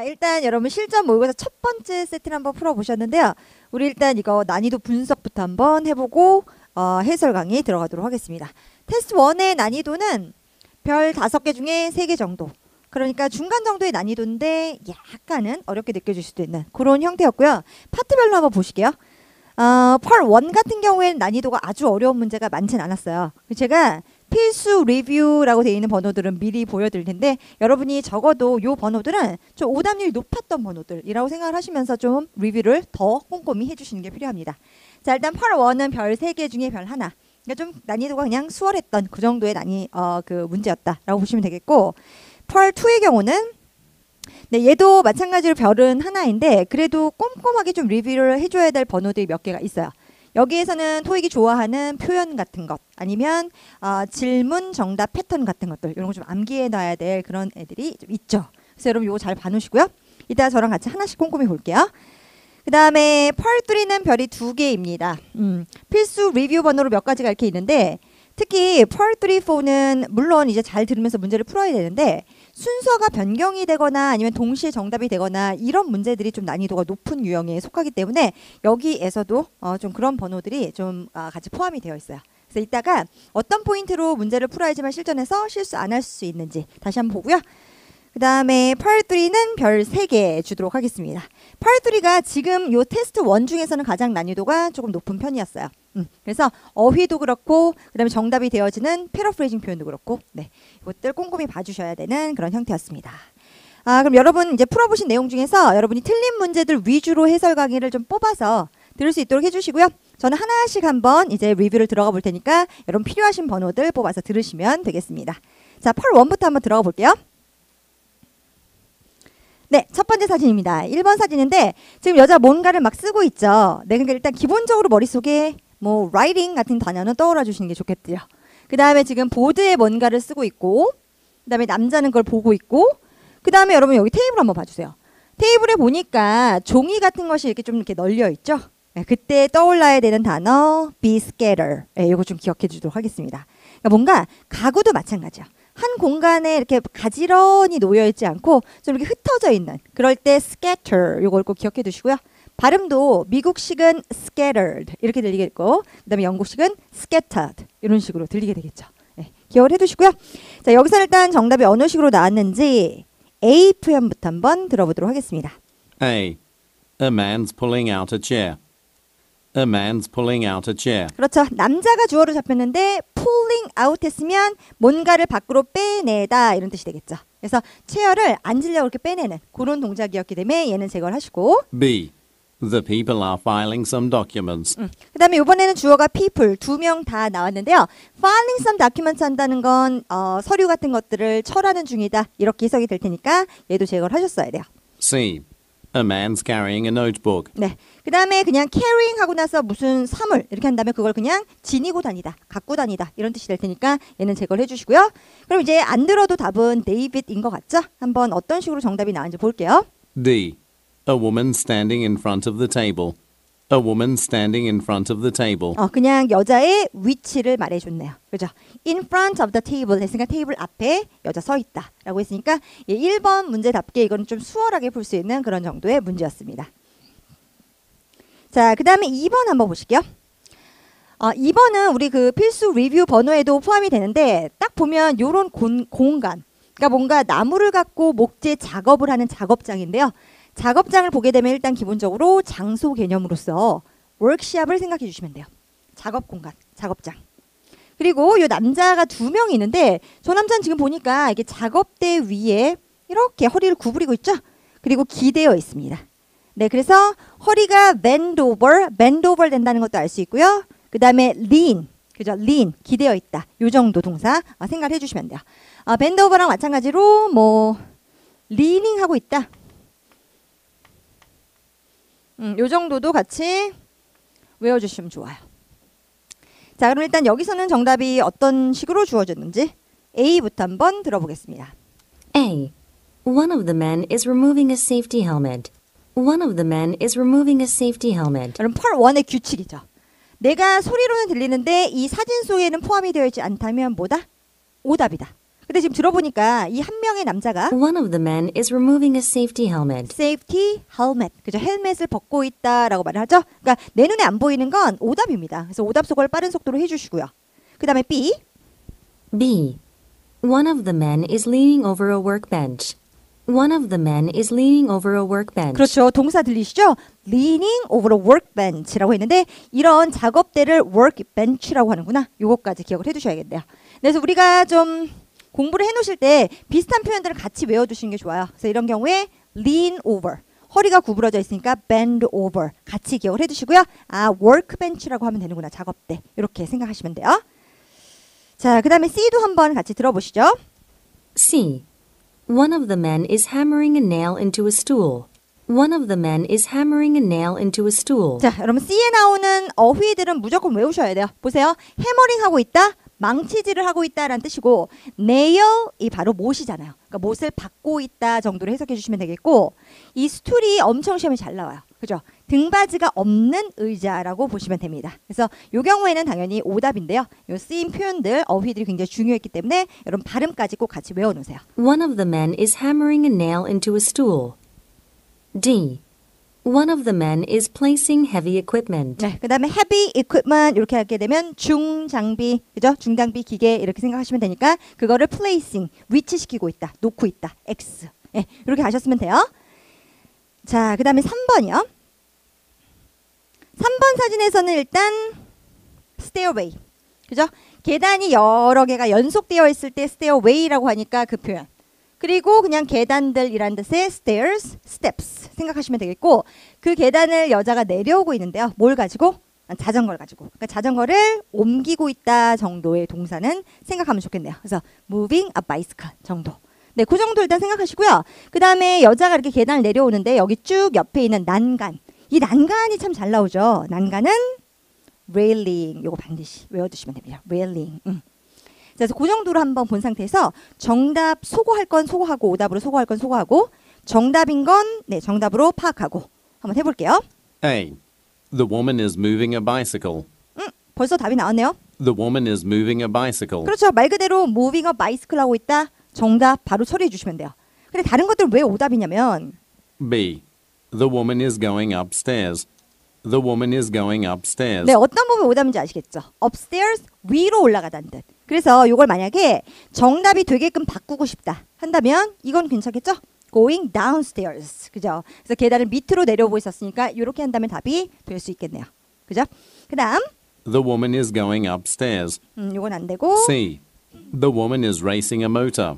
자, 일단 여러분 실전 모의고사 첫 번째 세트를 한번 풀어보셨는데요. 우리 일단 이거 난이도 분석부터 한번 해보고 해설 강의 들어가도록 하겠습니다. 테스트 1의 난이도는 별 5개 중에 3개 정도. 그러니까 중간 정도의 난이도인데 약간은 어렵게 느껴질 수도 있는 그런 형태였고요. 파트별로 한번 보실게요. Part 1 같은 경우에는 난이도가 아주 어려운 문제가 많진 않았어요. 제가 필수 리뷰라고 되어 있는 번호들은 미리 보여드릴 텐데 여러분이 적어도 이 번호들은 좀 오답률이 높았던 번호들이라고 생각을 하시면서 좀 리뷰를 더 꼼꼼히 해주시는 게 필요합니다. 자, 일단 Part 1은 별 3개 중에 별 하나. 그러니까 좀 난이도가 그냥 수월했던 그 정도의 그 문제였다라고 보시면 되겠고, Part 2의 경우는 네, 얘도 마찬가지로 별은 하나인데 그래도 꼼꼼하게 좀 리뷰를 해줘야 될 번호들이 몇 개가 있어요. 여기에서는 토익이 좋아하는 표현 같은 것 아니면 질문 정답 패턴 같은 것들 이런 거 좀 암기해 놔야 될 그런 애들이 좀 있죠. 그래서 여러분 이거 잘 봐놓으시고요. 이따 저랑 같이 하나씩 꼼꼼히 볼게요. 그 다음에 Part 3는 별이 2개입니다. 필수 리뷰 번호로 몇 가지가 이렇게 있는데 특히 Part 3, 4는 물론 이제 잘 들으면서 문제를 풀어야 되는데 순서가 변경이 되거나 아니면 동시에 정답이 되거나 이런 문제들이 좀 난이도가 높은 유형에 속하기 때문에 여기에서도 좀 그런 번호들이 좀 같이 포함이 되어 있어요. 그래서 이따가 어떤 포인트로 문제를 풀어야지만 실전에서 실수 안 할 수 있는지 다시 한번 보고요. 그 다음에 Part 3는 별 3개 주도록 하겠습니다. Part 3가 지금 요 테스트 1 중에서는 가장 난이도가 조금 높은 편이었어요. 그래서 어휘도 그렇고 그 다음에 정답이 되어지는 패러프레이징 표현도 그렇고 네, 이것들 꼼꼼히 봐주셔야 되는 그런 형태였습니다. 그럼 여러분 이제 풀어보신 내용 중에서 여러분이 틀린 문제들 위주로 해설 강의를 좀 뽑아서 들을 수 있도록 해주시고요. 저는 하나씩 한번 이제 리뷰를 들어가 볼 테니까 여러분 필요하신 번호들 뽑아서 들으시면 되겠습니다. 자, Part 1부터 한번 들어가 볼게요. 네, 첫 번째 사진입니다. 1번 사진인데 지금 여자 뭔가를 막 쓰고 있죠. 네, 그러니까 일단 기본적으로 머릿속에 뭐 writing 같은 단어는 떠올려 주시는 게 좋겠고요. 그 다음에 지금 보드에 뭔가를 쓰고 있고 그 다음에 남자는 그걸 보고 있고 그 다음에 여러분 여기 테이블 한번 봐주세요. 테이블에 보니까 종이 같은 것이 이렇게 좀 이렇게 널려 있죠. 네, 그때 떠올라야 되는 단어 be scatter. 네, 이거 좀 기억해 주도록 하겠습니다. 그러니까 뭔가 가구도 마찬가지야. 한 공간에 이렇게 가지런히 놓여 있지 않고 좀 이렇게 흩어져 있는 그럴 때 scatter 이걸 꼭 기억해 두시고요. 발음도 미국식은 scattered 이렇게 들리겠고 그 다음에 영국식은 scattered 이런 식으로 들리게 되겠죠. 네, 기억을 해두시고요. 자, 여기서 일단 정답이 어느 식으로 나왔는지 A 표현부터 한번 들어보도록 하겠습니다. A man's pulling out a chair. A man's pulling out a chair. 그렇죠. 남자가 주어로 잡혔는데 pulling out 했으면 뭔가를 밖으로 빼내다 이런 뜻이 되겠죠. 그래서 체어를 앉으려고 이렇게 빼내는 그런 동작이었기 때문에 얘는 제거를 하시고 B. The people are filing some documents. 그 다음에 이번에는 주어가 people 2명 다 나왔는데요. filing some documents 한다는 건 서류 같은 것들을 처리하는 중이다 이렇게 해석이 될 테니까 얘도 제거를 하셨어야 돼요. C. A man's carrying a notebook. 네. 그 다음에 그냥 carrying 하고 나서 무슨 사물 이렇게 한 다음에 그걸 그냥 지니고 다니다, 갖고 다니다 이런 뜻이 될 테니까 얘는 제거를 해주시고요. 그럼 이제 안 들어도 답은 David인 것 같죠? 한번 어떤 식으로 정답이 나왔는지 볼게요. D. A woman standing in front of the table. A woman standing in front of the table. 그냥 여자의 위치를 말해줬네요. 그죠? In front of the table 했으니까 테이블 앞에 여자 서 있다 라고 했으니까 1번 문제답게 이건 좀 수월하게 풀 수 있는 그런 정도의 문제였습니다. 자, 그 다음에 2번 한번 보실게요. 2번은 우리 그 필수 리뷰 번호에도 포함이 되는데 딱 보면 요런 공간 그러니까 뭔가 나무를 갖고 목재 작업을 하는 작업장인데요. 작업장을 보게 되면 일단 기본적으로 장소 개념으로서 워크샵을 생각해 주시면 돼요. 작업 공간, 작업장. 그리고 이 남자가 2명이 있는데 저 남자는 지금 보니까 이게 작업대 위에 이렇게 허리를 구부리고 있죠. 그리고 기대어 있습니다. 네, 그래서 허리가 bend over 된다는 것도 알 수 있고요. 그 다음에 lean, 그죠? lean, 기대어 있다. 요 정도 동사 생각을 해주시면 돼요. bend over랑 마찬가지로 뭐 leaning 하고 있다. 요 정도도 같이 외워주시면 좋아요. 자, 그럼 일단 여기서는 정답이 어떤 식으로 주어졌는지 A부터 한번 들어보겠습니다. A. One of the men is removing a safety helmet. One of the men is removing a safety helmet. 여러분, Part 1의 규칙이죠. 내가 소리로는 들리는데 이 사진 속에는 포함이 되어 있지 않다면 뭐다? 오답이다. 근데 지금 들어보니까 이 한 명의 남자가 One of the men is removing a safety helmet. safety helmet, 그죠? 헬멧을 벗고 있다라고 말을 하죠. 그러니까 내 눈에 안 보이는 건 오답입니다. 그래서 오답 속어를 빠른 속도로 해주시고요. 그 다음에 B, B. One of the men is leaning over a workbench. One of the men is leaning over a workbench. 그렇죠. 동사 들리시죠? leaning over a workbench라고 했는데 이런 작업대를 workbench라고 하는구나. 요거까지 기억을 해두셔야겠네요. 그래서 우리가 좀 공부를 해놓으실 때 비슷한 표현들을 같이 외워두시는 게 좋아요. 그래서 이런 경우에 lean over, 허리가 구부러져 있으니까 bend over 같이 기억을 해두시고요. 아, workbench라고 하면 되는구나. 작업대. 이렇게 생각하시면 돼요. 자, 그 다음에 C도 한번 같이 들어보시죠. C. One of the men is hammering a nail into a stool. One of the men is hammering a nail into a stool. 자, 여러분 C에 나오는 어휘들은 무조건 외우셔야 돼요. 보세요. 해머링 하고 있다, 망치질을 하고 있다라는 뜻이고 nail이 바로 못이잖아요. 그러니까 못을 받고 있다 정도로 해석해 주시면 되겠고 이 스툴이 엄청 시험에 잘 나와요. 그죠? 등받이가 없는 의자라고 보시면 됩니다. 그래서 이 경우에는 당연히 오답인데요. 이 쓰인 표현들, 어휘들이 굉장히 중요했기 때문에 여러분 발음까지 꼭 같이 외워놓으세요. One of the men is hammering a nail into a stool. D. One of the men is placing heavy equipment. 네, 그 다음에 heavy equipment 이렇게 하게 되면 중장비, 그죠? 중장비 기계 이렇게 생각하시면 되니까 그거를 placing, 위치시키고 있다, 놓고 있다, X. 네, 이렇게 하셨으면 돼요. 자, 그 다음에 3번이요. 3번 사진에서는 일단 stairway, 그죠? 계단이 여러 개가 연속되어 있을 때 stairway라고 하니까 그 표현. 그리고 그냥 계단들이란 뜻의 stairs, steps 생각하시면 되겠고 그 계단을 여자가 내려오고 있는데요. 뭘 가지고? 자전거를 가지고. 그러니까 자전거를 옮기고 있다 정도의 동사는 생각하면 좋겠네요. 그래서 moving a bicycle 정도. 네, 그 정도 일단 생각하시고요. 그 다음에 여자가 이렇게 계단을 내려오는데 여기 쭉 옆에 있는 난간. 이 난간이 참 잘 나오죠. 난간은 railing. 요거 반드시 외워두시면 됩니다. railing. 그래서 그 정도로 한번 본 상태에서 정답 소거할 건 소거하고 오답으로 소거할 건 소거하고 정답인 건 네, 정답으로 파악하고 한번 해볼게요. A. The woman is moving a bicycle. 벌써 답이 나왔네요. The woman is moving a bicycle. 그렇죠. 말 그대로 moving a bicycle 하고 있다. 정답 바로 처리해 주시면 돼요. 근데 다른 것들은 왜 오답이냐면 B. The woman is going upstairs. The woman is going upstairs. 네, 어떤 부분이 오답인지 아시겠죠? upstairs, 위로 올라가다는 뜻. 그래서 이걸 만약에 정답이 되게끔 바꾸고 싶다 한다면 이건 괜찮겠죠? going downstairs. 그죠? 그래서 계단을 밑으로 내려오고 있었으니까 이렇게 한다면 답이 될 수 있겠네요. 그죠? 그 다음 The woman is going upstairs. 이건 안 되고 C. The woman is racing a motor.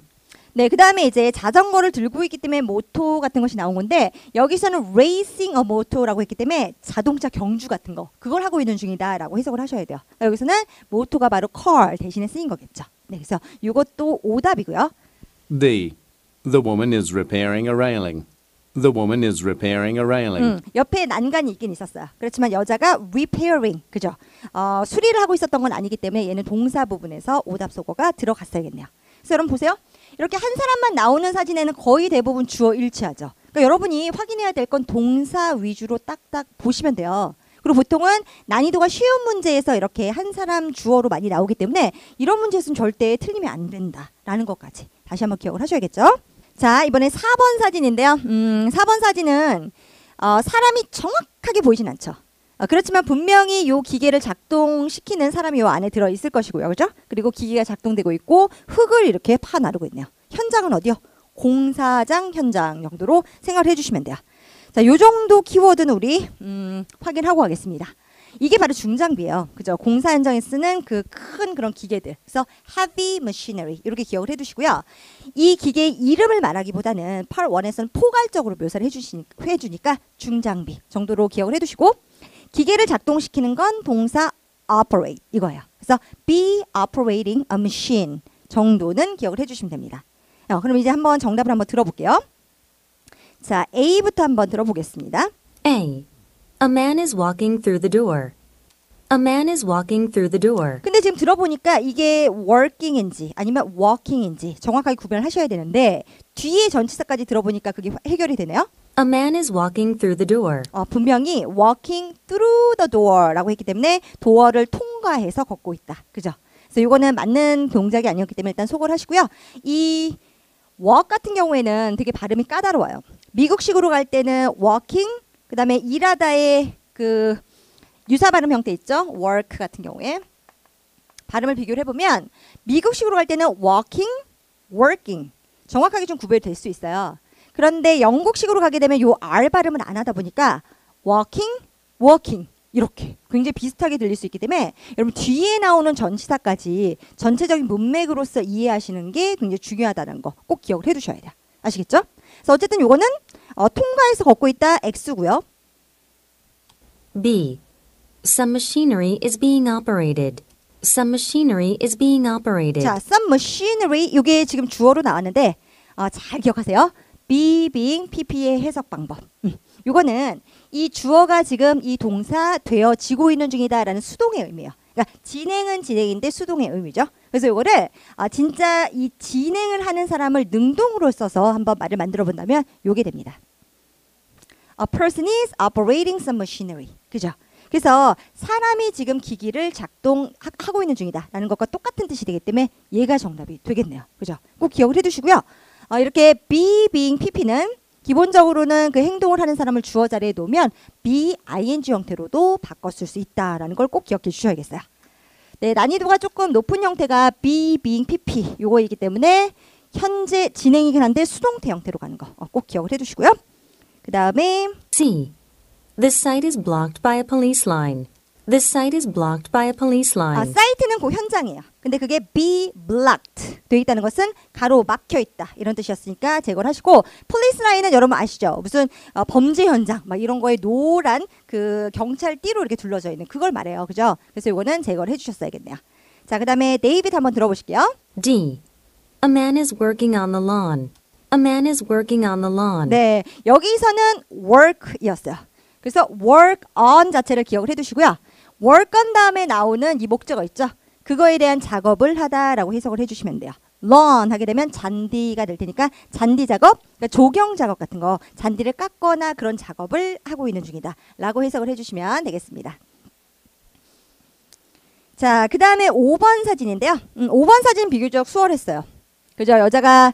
네, 그 다음에 이제 자전거를 들고 있기 때문에 모토 같은 것이 나온 건데 여기서는 racing a motor라고 했기 때문에 자동차 경주 같은 거 그걸 하고 있는 중이다라고 해석을 하셔야 돼요. 그러니까 여기서는 모토가 바로 car 대신에 쓰인 거겠죠. 네, 그래서 이것도 오답이고요. D. The woman is repairing a railing. The woman is repairing a railing. 옆에 난간이 있긴 있었어요. 그렇지만 여자가 repairing, 그죠? 수리를 하고 있었던 건 아니기 때문에 얘는 동사 부분에서 오답 속어가 들어갔어야겠네요. 그래서 여러분 보세요. 이렇게 한 사람만 나오는 사진에는 거의 대부분 주어 일치하죠. 그러니까 여러분이 확인해야 될 건 동사 위주로 딱딱 보시면 돼요. 그리고 보통은 난이도가 쉬운 문제에서 이렇게 한 사람 주어로 많이 나오기 때문에 이런 문제에서는 절대 틀리면 안 된다라는 것까지 다시 한번 기억을 하셔야겠죠. 자, 이번에 4번 사진인데요. 4번 사진은 사람이 정확하게 보이진 않죠. 그렇지만 분명히 이 기계를 작동시키는 사람이 이 안에 들어있을 것이고요. 그죠? 그리고 기계가 작동되고 있고 흙을 이렇게 파 나르고 있네요. 현장은 어디요? 공사장 현장 정도로 생각을 해주시면 돼요. 자, 요 정도 키워드는 우리 확인하고 가겠습니다. 이게 바로 중장비예요. 그죠? 공사 현장에 쓰는 그 큰 그런 기계들. 그래서 heavy machinery 이렇게 기억을 해두시고요. 이 기계의 이름을 말하기보다는 part 1에서는 포괄적으로 묘사를 해주니까 중장비 정도로 기억을 해두시고 기계를 작동시키는 건 동사 operate 이거예요. 그래서 be operating a machine 정도는 기억을 해주시면 됩니다. 그럼 이제 한번 정답을 한번 들어볼게요. 자, A부터 한번 들어보겠습니다. A. A man is walking through the door. A man is walking through the door. 근데 지금 들어보니까 이게 working인지 아니면 walking인지 정확하게 구별을 하셔야 되는데 뒤에 전치사까지 들어보니까 그게 해결이 되네요. A man is walking through the door. 분명히 walking through the door라고 했기 때문에 도어를 통과해서 걷고 있다. 그죠? 그래서 이거는 맞는 동작이 아니었기 때문에 일단 속을 하시고요. 이 walk 같은 경우에는 되게 발음이 까다로워요. 미국식으로 갈 때는 walking, 그 다음에 일하다의 그 유사 발음 형태 있죠? work 같은 경우에 발음을 비교를 해보면 미국식으로 갈 때는 walking, working 정확하게 좀 구별될 수 있어요. 그런데 영국식으로 가게 되면 요 R 발음을 안 하다 보니까 walking, walking 이렇게 굉장히 비슷하게 들릴 수 있기 때문에 여러분 뒤에 나오는 전치사까지 전체적인 문맥으로서 이해하시는 게 굉장히 중요하다는 거 꼭 기억을 해두셔야 돼요. 아시겠죠? 그래서 어쨌든 요거는 통과해서 걷고 있다 X고요. B. Some machinery is being operated. Some machinery is being operated. 자, some machinery 이게 지금 주어로 나왔는데 잘 기억하세요. be, being, pp의 해석 방법. 이거는 이 주어가 지금 이 동사 되어지고 있는 중이다라는 수동의 의미예요. 그러니까 진행은 진행인데 수동의 의미죠. 그래서 이거를 진짜 이 진행을 하는 사람을 능동으로 써서 한번 말을 만들어 본다면 이게 됩니다. A person is operating some machinery. 그죠? 그래서 사람이 지금 기기를 작동하고 있는 중이다라는 것과 똑같은 뜻이 되기 때문에 얘가 정답이 되겠네요. 그죠? 꼭 기억을 해두시고요. 이렇게 be, being, pp는 기본적으로는 그 행동을 하는 사람을 주어 자리에 놓으면 be, ing 형태로도 바꿨을 수 있다라는 걸 꼭 기억해 주셔야겠어요. 네, 난이도가 조금 높은 형태가 be, being, pp 요거이기 때문에 현재 진행이긴 한데 수동태 형태로 가는 거 꼭 기억을 해두시고요. 그 다음에 C. This site is blocked by a police line. This site is blocked by a police line. 사이트는 그 현장이에요. 근데 그게 be blocked 돼 있다는 것은 가로 막혀 있다 이런 뜻이었으니까 제거를 하시고 police line은 여러분 아시죠? 무슨 범죄 현장 막 이런 거에 노란 그 경찰 띠로 이렇게 둘러져 있는 그걸 말해요. 그죠? 그래서 이거는 제거를 해주셨어야겠네요. 자, 그 다음에 데이비드 한번 들어보실게요. D. A man is working on the lawn. A man is working on the lawn. 네, 여기서는 work이었어요. 그래서 work on 자체를 기억을 해두시고요. work on 다음에 나오는 이 목적어 있죠? 그거에 대한 작업을 하다라고 해석을 해주시면 돼요. lawn 하게 되면 잔디가 될 테니까 잔디 작업, 그러니까 조경 작업 같은 거 잔디를 깎거나 그런 작업을 하고 있는 중이다 라고 해석을 해주시면 되겠습니다. 자, 그 다음에 5번 사진인데요. 5번 사진 비교적 수월했어요. 그죠? 여자가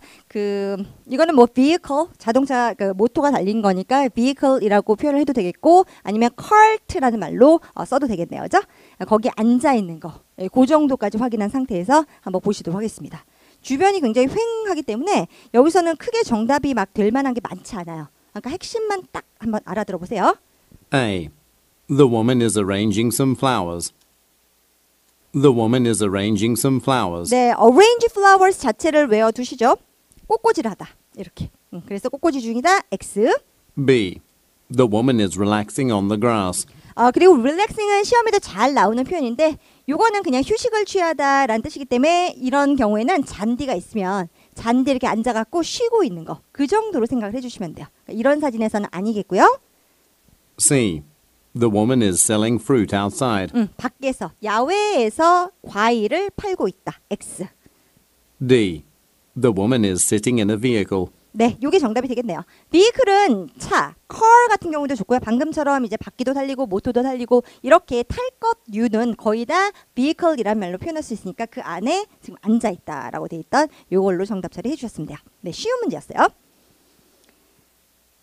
이거는 뭐 vehicle 자동차 모터가 달린 거니까 vehicle이라고 표현을 해도 되겠고 아니면 cart라는 말로 써도 되겠네요. 그죠? 거기 앉아 있는 거. 그 정도까지 확인한 상태에서 한번 보시도록 하겠습니다. 주변이 굉장히 휑하기 때문에 여기서는 크게 정답이 막 될 만한 게 많지 않아요. 그러니까 핵심만 딱 한번 알아들어 보세요. A. The woman is arranging some flowers. The woman is arranging some flowers. 네, arrange flowers 자체를 외워두시죠. 꽃꽂이를 하다. 이렇게. 그래서 꽃꽂이 중이다. X. B. The woman is relaxing on the grass. 그리고 relaxing은 시험에도 잘 나오는 표현인데 요거는 그냥 휴식을 취하다라는 뜻이기 때문에 이런 경우에는 잔디가 있으면 잔디 이렇게 앉아갖고 쉬고 있는 거. 그 정도로 생각을 해주시면 돼요. 그러니까 이런 사진에서는 아니겠고요. C. The woman is selling fruit outside. 밖에서 야외에서 과일을 팔고 있다. X. D. The woman is sitting in a vehicle. 네, 요게 정답이 되겠네요. vehicle은 차, car 같은 경우도 좋고요. 방금처럼 이제 바퀴도 달리고 모터도 달리고 이렇게 탈 것류는 거의 다 vehicle이란 말로 표현할 수 있으니까 그 안에 지금 앉아 있다라고 돼 있던 요걸로 정답 처리해 주셨으면 돼요. 네, 쉬운 문제였어요.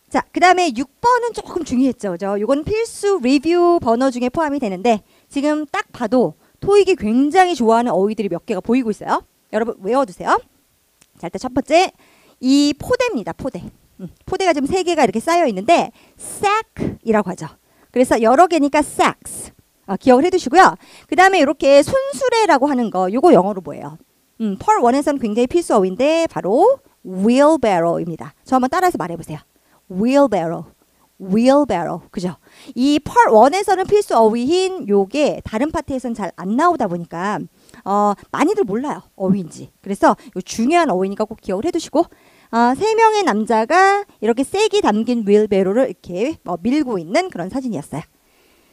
자, 그 다음에 6번은 조금 중요했죠. 그죠? 요건 필수 리뷰 번호 중에 포함이 되는데 지금 딱 봐도 토익이 굉장히 좋아하는 어휘들이 몇 개가 보이고 있어요. 여러분 외워두세요. 자, 일단 첫 번째 이 포대입니다. 포대. 포대가 지금 3개가 이렇게 쌓여 있는데 sack이라고 하죠. 그래서 여러 개니까 sacks. 기억을 해두시고요. 그 다음에 이렇게 손수레라고 하는 거 요거 영어로 뭐예요? 펄 1에서는 굉장히 필수 어휘인데 바로 wheelbarrow입니다. 저 한번 따라서 말해보세요. wheelbarrow, wheelbarrow, 그죠? 이 펄 1에서는 필수 어휘인 요게 다른 파트에서는 잘 안 나오다 보니까 많이들 몰라요 어휘인지. 그래서 요 중요한 어휘니까 꼭 기억을 해두시고 3명의 남자가 이렇게 쐐기 담긴 wheelbarrow를 이렇게 밀고 있는 그런 사진이었어요.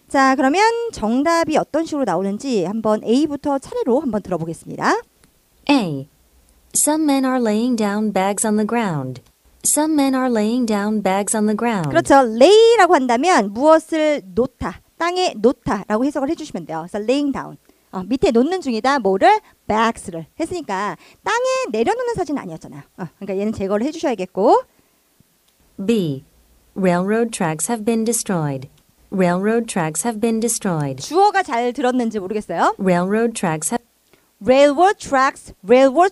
자, 그러면 정답이 어떤 식으로 나오는지 한번 A부터 차례로 한번 들어보겠습니다. A. Some men are laying down bags on the ground. Some men are laying down bags on the ground. 그렇죠. lay라고 한다면 무엇을 놓다, 땅에 놓다라고 해석을 해주시면 돼요. 그래서 laying down. 밑에 놓는 중이다. 뭐를? bags를 했으니까 땅에 내려놓는 사진은 아니었잖아요. 그러니까 얘는 제거를 해주셔야겠고. B. Railroad tracks have been destroyed. Railroad tracks have been destroyed. 주어가 잘 들었는지 모르겠어요. Railroad tracks have railroad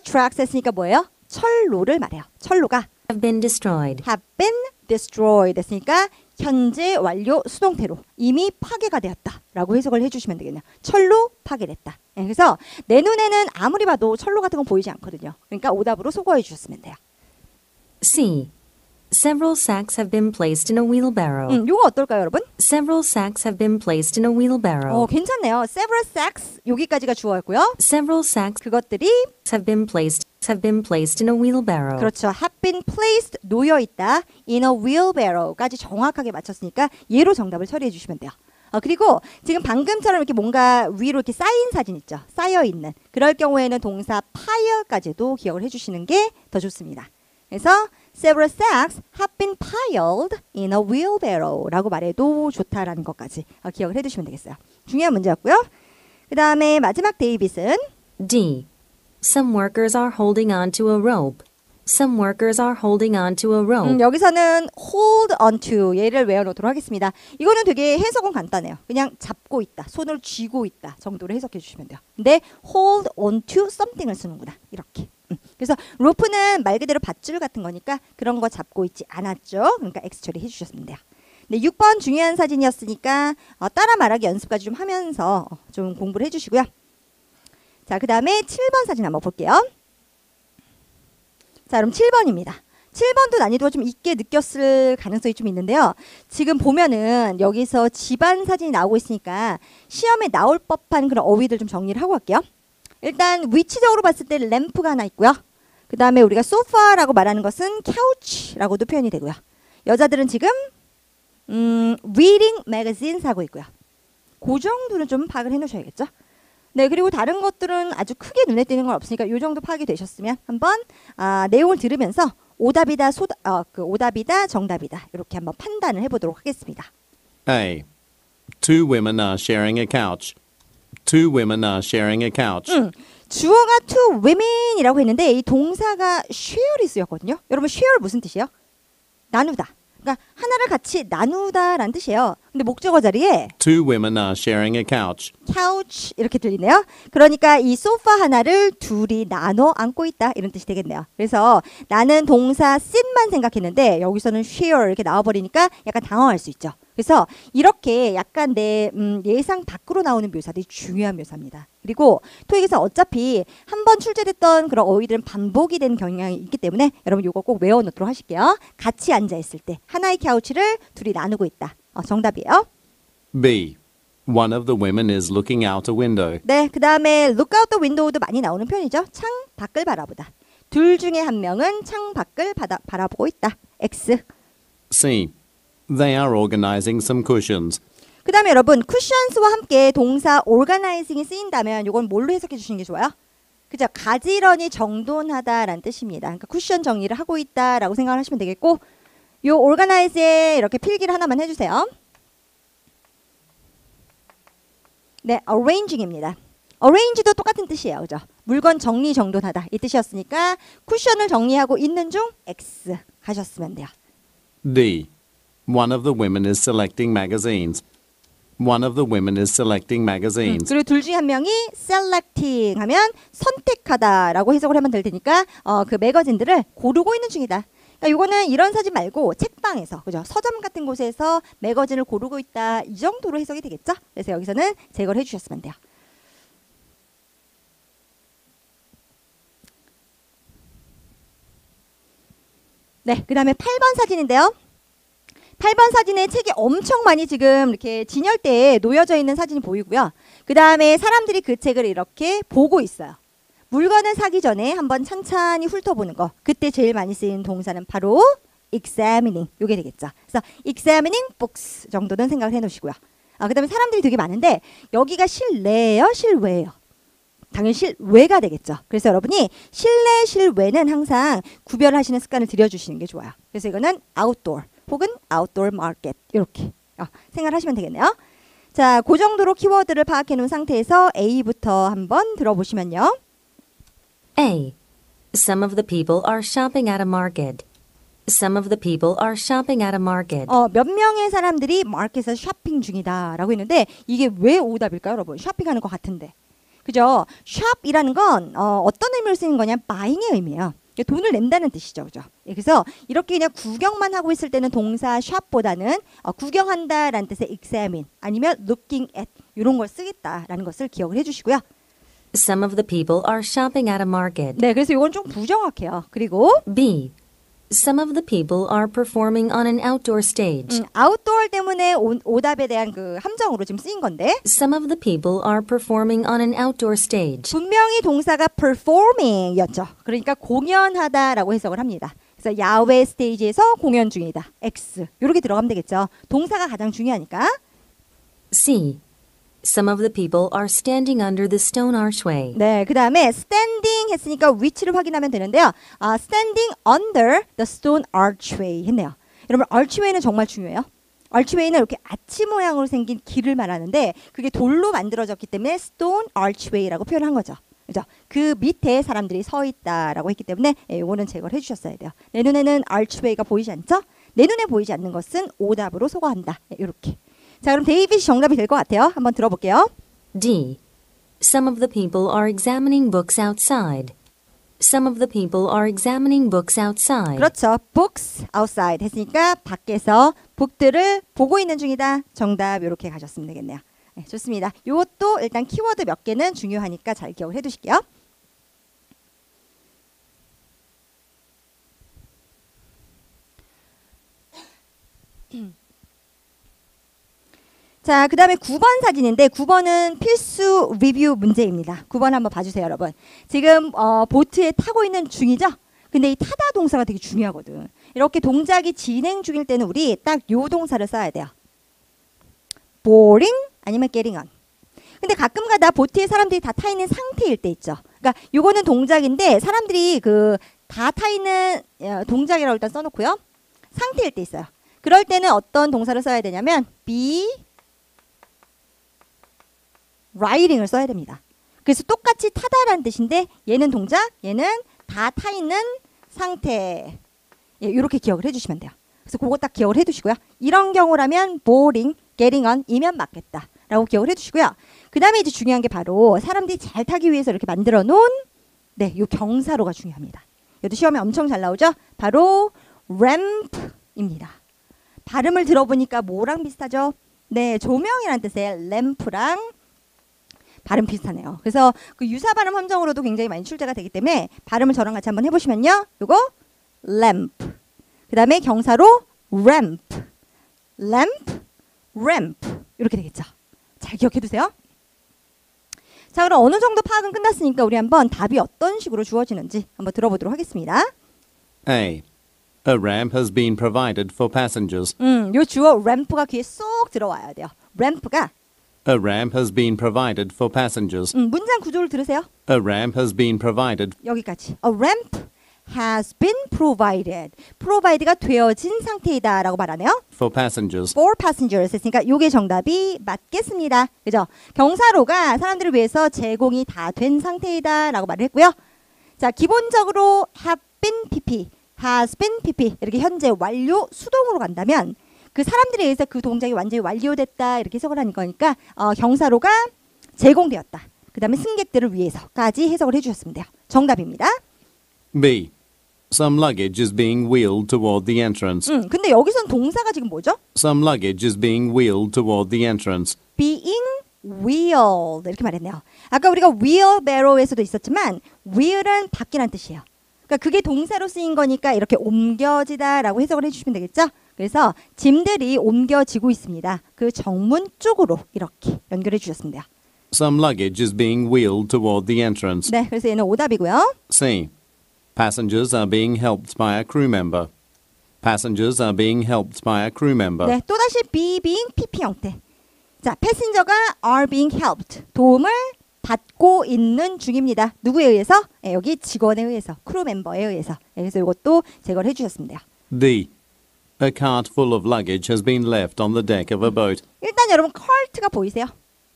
tracks 했으니까 뭐예요? 철로를 말해요. 철로가 been destroyed. have been destroyed 했으니까 현재 완료 수동태로 이미 파괴가 되었다라고 해석을 해주시면 되겠네요. 철로 파괴됐다. 그래서 내 눈에는 아무리 봐도 철로 같은 건 보이지 않거든요. 그러니까 오답으로 소거해 주셨으면 돼요. C. Several sacks have been placed in a wheelbarrow. 요거 어떨까요, 여러분? Several sacks have been placed in a wheelbarrow. 괜찮네요. Several sacks 여기까지가 주어였고요. Several sacks 그것들이 have been placed in a wheelbarrow. 그렇죠. have been placed 놓여 있다. in a wheelbarrow까지 정확하게 맞췄으니까 얘로 정답을 처리해 주시면 돼요. 그리고 지금 방금처럼 이렇게 뭔가 위로 이렇게 쌓인 사진 있죠. 쌓여 있는. 그럴 경우에는 동사 pile까지도 기억을 해주시는 게 더 좋습니다. 그래서 several sacks have been piled in a wheelbarrow라고 말해도 좋다라는 것까지 기억을 해두시면 되겠어요. 중요한 문제였고요. 그 다음에 마지막 데이빗은 D. Some workers are holding on to a rope. Some workers are holding on to a rope. 여기서는 hold on to 얘를 외워놓도록 하겠습니다. 이거는 되게 해석은 간단해요. 그냥 잡고 있다, 손을 쥐고 있다 정도로 해석해 주시면 돼요. 근데 hold on to something을 쓰는구나. 이렇게. 그래서 로프는 말 그대로 밧줄 같은 거니까 그런 거 잡고 있지 않았죠. 그러니까 X 처리해 주셨으면 돼요. 네, 6번 중요한 사진이었으니까 따라 말하기 연습까지 좀 하면서 좀 공부를 해주시고요. 자, 그 다음에 7번 사진 한번 볼게요. 자, 그럼 7번입니다. 7번도 난이도가 좀 있게 느꼈을 가능성이 좀 있는데요. 지금 보면은 여기서 집안 사진이 나오고 있으니까 시험에 나올 법한 그런 어휘들 좀 정리를 하고 갈게요. 일단 위치적으로 봤을 때 램프가 하나 있고요. 그 다음에 우리가 소파라고 말하는 것은 couch라고도 표현이 되고요. 여자들은 지금 reading magazines 하고 있고요. 그 정도는 좀 파악을 해놓으셔야겠죠. 네, 그리고 다른 것들은 아주 크게 눈에 띄는 건 없으니까 이 정도 파악이 되셨으면 한번 내용을 들으면서 오답이다, 오답이다, 정답이다 이렇게 한번 판단을 해보도록 하겠습니다. A. Two women are sharing a couch. Two women are sharing a couch. 주어가 two women이라고 했는데 이 동사가 share이 쓰였거든요. 여러분 share 무슨 뜻이에요? 나누다. 그러니까 하나를 같이 나누다라는 뜻이에요. 근데 목적어 자리에 Two women are sharing a couch. couch 이렇게 들리네요. 그러니까 이 소파 하나를 둘이 나눠 안고 있다 이런 뜻이 되겠네요. 그래서 나는 동사 sit만 생각했는데 여기서는 share 이렇게 나와버리니까 약간 당황할 수 있죠. 그래서 이렇게 약간 내 예상 밖으로 나오는 묘사들이 중요한 묘사입니다. 그리고 토익에서 어차피 한번 출제됐던 그런 어휘들은 반복이 되는 경향이 있기 때문에 여러분 이거 꼭 외워놓도록 하실게요. 같이 앉아있을 때 하나의 카우치를 둘이 나누고 있다. 정답이에요. B. One of the women is looking out a window. 네, 그 다음에 look out the window도 많이 나오는 표현이죠. 창 밖을 바라보다. 둘 중에 한 명은 창 밖을 바라보고 있다. X. C. They are organizing some cushions. 그 다음에 여러분 cushions와 함께 동사 organizing이 쓰인다면 이건 뭘로 해석해 주시는 게 좋아요? 그죠? 가지런히 정돈하다라는 뜻입니다. 그러니까 쿠션 정리를 하고 있다라고 생각을 하시면 되겠고 요 organize에 이렇게 필기를 하나만 해주세요. 네, arranging입니다. arrange도 똑같은 뜻이에요. 그죠? 물건 정리 정돈하다 이 뜻이었으니까 쿠션을 정리하고 있는 중 X 하셨으면 돼요. D. One of the women is selecting magazines. One of the women is selecting magazines. 그리고 둘 중에 한 명이 selecting 하면 선택하다라고 해석을 하면 될 테니까 그 매거진들을 고르고 있는 중이다. 그러니까 이거는 이런 사진 말고 책방에서 그죠? 서점 같은 곳에서 매거진을 고르고 있다 이 정도로 해석이 되겠죠? 그래서 여기서는 제거를 해주셨으면 돼요. 네, 그 다음에 8번 사진인데요. 8번 사진에 책이 엄청 많이 지금 이렇게 진열대에 놓여져 있는 사진이 보이고요. 그 다음에 사람들이 그 책을 이렇게 보고 있어요. 물건을 사기 전에 한번 찬찬히 훑어보는 거. 그때 제일 많이 쓰이는 동사는 바로 examining. 이게 되겠죠. 그래서 examining books 정도는 생각을 해놓으시고요. 그 다음에 사람들이 되게 많은데 여기가 실내예요? 실외예요? 당연히 실외가 되겠죠. 그래서 여러분이 실내, 실외는 항상 구별하시는 습관을 들여주시는 게 좋아요. 그래서 이거는 outdoor 혹은 outdoor market 이렇게 생각을 하시면 되겠네요. 자, 그 정도로 키워드를 파악해 놓은 상태에서 A부터 한번 들어보시면요. A. Some of the people are shopping at a market. Some of the people are shopping at a market. 몇 명의 사람들이 마켓에서 쇼핑 중이다 라고 했는데 이게 왜 오답일까요, 여러분? 쇼핑하는 것 같은데. 그죠? shop이라는 건 어떤 의미로 쓰는 거냐면 buying의 의미예요. 돈을 낸다는 뜻이죠. 그죠? 그래서 이렇게 그냥 구경만 하고 있을 때는 동사 shop보다는 구경한다라는 뜻의 examine 아니면 looking at 이런 걸 쓰겠다라는 것을 기억을 해주시고요. Some of the people are shopping at a market. 네, 그래서 이건 좀 부정확해요. 그리고 B. Some of the people are performing on an outdoor stage. outdoor 때문에 오답에 대한 그 함정으로 지금 쓰인 건데 Some of the people are performing on an outdoor stage. 분명히 동사가 performing이었죠. 그러니까 공연하다라고 해석을 합니다. 그래서 야외 스테이지에서 공연 중이다. X 이렇게 들어가면 되겠죠. 동사가 가장 중요하니까. C. Some of the people are standing under the stone archway. 네, 그 다음에 standing 했으니까 위치를 확인하면 되는데요. standing under the stone archway 했네요. 여러분, archway는 정말 중요해요. archway는 이렇게 아치 모양으로 생긴 길을 말하는데 그게 돌로 만들어졌기 때문에 stone archway라고 표현한 거죠. 그죠? 그 밑에 사람들이 서 있다라고 했기 때문에 이거는 제거를 해주셨어야 돼요. 내 눈에는 archway가 보이지 않죠? 내 눈에 보이지 않는 것은 오답으로 소거한다. 이렇게. 자, 그럼 데이빗이 정답이 될 것 같아요. 한번 들어볼게요. D. Some of the people are examining books outside. Some of the people are examining books outside. 그렇죠. books outside 했으니까 밖에서 북들을 보고 있는 중이다. 정답 이렇게 가셨으면 되겠네요. 네, 좋습니다. 이것도 일단 키워드 몇 개는 중요하니까 잘 기억을 해두실게요. 자, 그 다음에 9번 사진인데 9번은 필수 리뷰 문제입니다. 9번 한번 봐주세요, 여러분. 지금 보트에 타고 있는 중이죠? 근데 이 타다 동사가 되게 중요하거든. 이렇게 동작이 진행 중일 때는 우리 딱 요 동사를 써야 돼요. boarding 아니면 getting on. 근데 가끔가다 보트에 사람들이 다 타 있는 상태일 때 있죠. 그러니까 요거는 동작인데 사람들이 그 다 타 있는 동작이라고 일단 써놓고요. 상태일 때 있어요. 그럴 때는 어떤 동사를 써야 되냐면 be riding을 써야 됩니다. 그래서 똑같이 타다라는 뜻인데 얘는 동작, 얘는 다 타 있는 상태. 이렇게 기억을 해주시면 돼요. 그래서 그거 딱 기억을 해두시고요. 이런 경우라면 boarding, getting on 이면 맞겠다 라고 기억을 해두시고요. 그 다음에 이제 중요한 게 바로 사람들이 잘 타기 위해서 이렇게 만들어 놓은 요 경사로가 중요합니다. 이것도 시험에 엄청 잘 나오죠. 바로 ramp입니다. 발음을 들어보니까 뭐랑 비슷하죠? 네, 조명이라는 뜻의 램프랑 발음 비슷하네요. 그래서 그 유사 발음 함정으로도 굉장히 많이 출제가 되기 때문에 발음을 저랑 같이 한번 해보시면요. 요거 lamp. 그 다음에 경사로 ramp. lamp, ramp. 이렇게 되겠죠. 잘 기억해두세요. 자, 그럼 어느 정도 파악은 끝났으니까 우리 한번 답이 어떤 식으로 주어지는지 한번 들어보도록 하겠습니다. A. A ramp has been provided for passengers. 요 주어 ramp가 귀에 쏙 들어와야 돼요. ramp가 A ramp has been provided for passengers. 문장 구조를 들으세요. A ramp has been provided. 여기까지. A ramp has been provided. provide가 되어진 상태이다 라고 말하네요. For passengers. for passengers 했으니까 요게 정답이 맞겠습니다. 그죠? 경사로가 사람들을 위해서 제공이 다 된 상태이다 라고 말을 했고요. 자, 기본적으로 have been pp, has been pp 이렇게 현재 완료 수동으로 간다면 그 사람들에 의해서 그 동작이 완전히 완료됐다 이렇게 해석을 하는 거니까 경사로가 제공되었다. 그 다음에 승객들을 위해서까지 해석을 해주셨으면 돼요. 정답입니다. B. Some luggage is being wheeled toward the entrance. 근데 여기서는 동사가 지금 뭐죠? Some luggage is being wheeled toward the entrance. being wheeled 이렇게 말했네요. 아까 우리가 wheelbarrow에서도 있었지만 wheel은 바뀌란 뜻이에요. 그러니까 그게 동사로 쓰인 거니까 이렇게 옮겨지다라고 해석을 해주시면 되겠죠? 그래서 짐들이 옮겨지고 있습니다. 그 정문 쪽으로 이렇게 연결해 주셨으면 돼요. Some luggage is being wheeled toward the entrance. 네, 그래서 얘는 오답이고요. C. Passengers are being helped by a crew member. Passengers are being helped by a crew member. 네, 또다시 be being pp 형태. 자, 패신저가 are being helped. 도움을 받고 있는 중입니다. 누구에 의해서? 네, 여기 직원에 의해서, 크루 멤버에 의해서. 네, 그래서 이것도 제거를 해주셨으면 돼요. D. A cart full of luggage has been left on the deck of a boat. 일단 여러분 cart가 보이세요?